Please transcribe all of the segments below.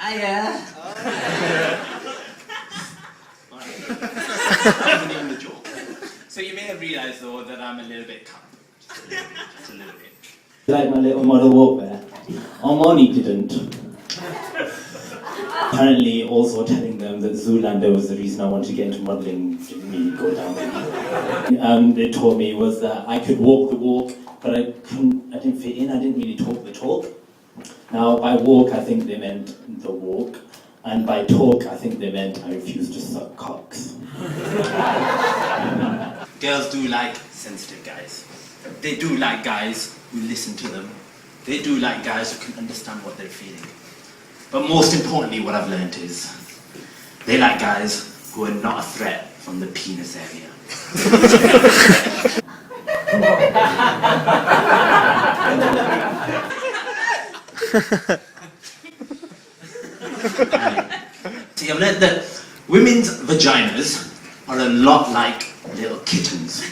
Hiya. That wasn't even the joke. So you may have realised though that I'm a little bit camp. Just a little bit. Like my little model walk there. Armani didn't. Apparently also telling them that Zoolander was the reason I wanted to get into modelling didn't really go down. They told me was that I could walk the walk, but I didn't fit in, I didn't really talk the talk. Now by walk I think they meant the walk, and by talk I think they meant I refused to suck cocks. Girls do like sensitive guys. They do like guys who listen to them. They do like guys who can understand what they're feeling. But most importantly, what I've learned is they like guys who are not a threat from the penis area. See, I've learned that women's vaginas are a lot like little kittens.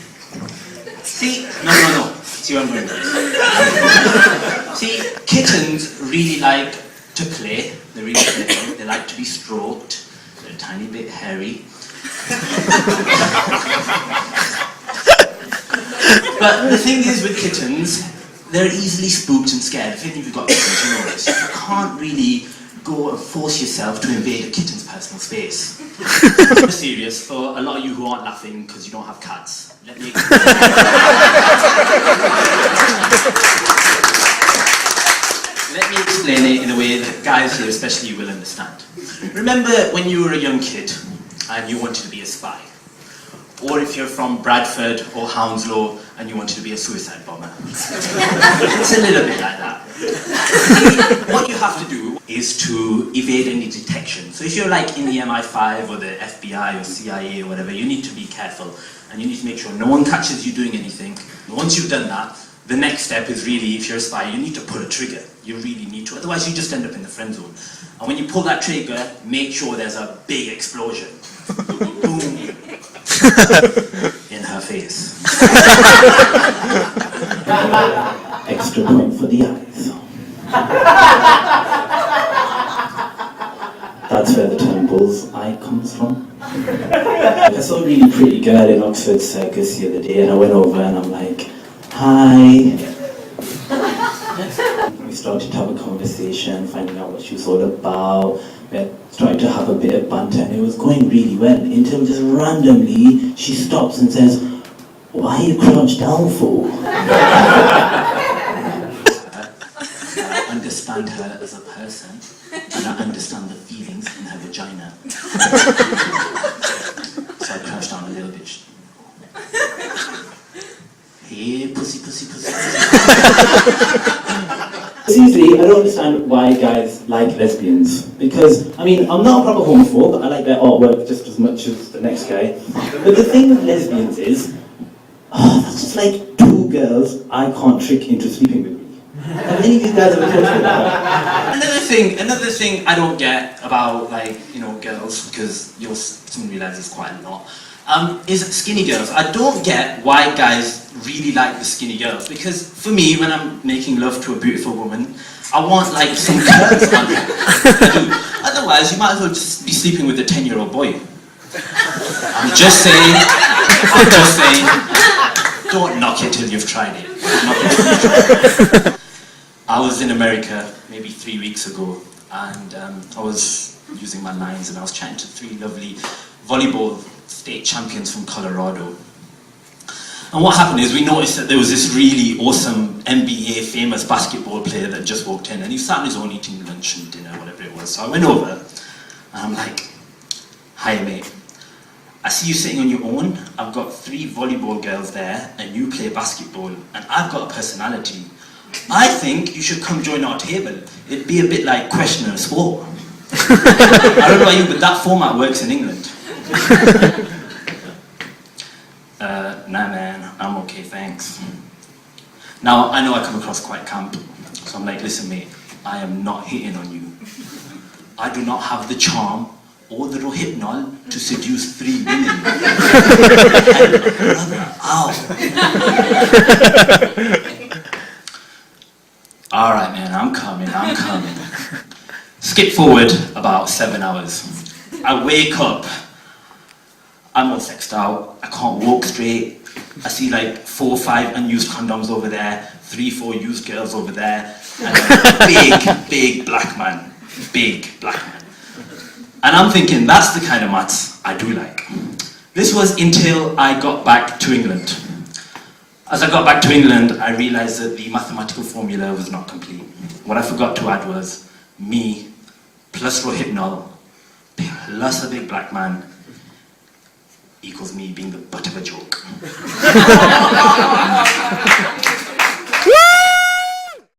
See, no. See what I'm going to do. See, kittens really like to play. They're really playful. They like to be stroked. They're a tiny bit hairy. But the thing is with kittens, they're easily spooked and scared. If any of you've got kittens, you know this. You can't really go and force yourself to invade a kitten's personal space. I'm serious, for a lot of you who aren't laughing because you don't have cats, let me explain it in a way that guys here especially will understand. Remember when you were a young kid and you wanted to be a spy? Or if you're from Bradford or Hounslow and you wanted to be a suicide bomber. It's a little bit like that. What you have to do is to evade any detection. So if you're like in the MI5 or the FBI or CIA or whatever, you need to be careful and you need to make sure no one catches you doing anything. And once you've done that, the next step is really, if you're a spy, you need to pull a trigger. You really need to, otherwise you just end up in the friend zone. And when you pull that trigger, make sure there's a big explosion. Boom. In her face. Extra point for the eyes. That's where the term bull's eye comes from. I saw a really pretty girl in Oxford Circus the other day and I went over and I'm like, hi. We started to have a conversation, finding out what she was all about. We started to have a bit of banter and it was going really well until just randomly she stops and says, why are you crouched down for? I understand her as a person and I understand the feelings in her vagina. So I crouched down a little bit. Hey, pussy. Seriously, I don't understand why guys like lesbians. Because, I mean, I'm not a proper homophobe, I like their artwork just as much as the next guy. But the thing with lesbians is, that's just like two girls I can't trick into sleeping with me. Have any of you guys ever thought about that? Another thing I don't get about, like, you know, girls, because you'll soon realise there's quite a lot, is skinny girls. I don't get why guys really like the skinny girls, because for me, when I'm making love to a beautiful woman, I want like some curves on her. I do. Otherwise, you might as well just be sleeping with a 10-year-old boy. I'm just saying, don't knock it till you've tried it. I was in America maybe 3 weeks ago, and I was using my lines and I was chatting to 3 lovely volleyball state champions from Colorado. And what happened is we noticed that there was this really awesome NBA famous basketball player that just walked in and he sat on his own eating lunch and dinner, whatever it was. So I went over and I'm like, hi mate, I see you sitting on your own. I've got 3 volleyball girls there and you play basketball and I've got a personality. I think you should come join our table. It'd be a bit like Question of Sport. I don't know about you, but that format works in England. Nah man, I'm okay, thanks. Now, I know I come across quite camp, so I'm like, listen mate, I am not hitting on you. I do not have the charm or the rohypnol to seduce 3 women. Ow. Alright man, I'm coming. Skip forward about 7 hours. I wake up, I'm all sexed out, I can't walk straight. I see like 4 or 5 unused condoms over there, 3, 4 used girls over there, and a big black man. Big black man. And I'm thinking, that's the kind of maths I do like. This was until I got back to England. As I got back to England, I realized that the mathematical formula was not complete. What I forgot to add was me plus Rohypnol plus a big black man equals me being the butt of a joke.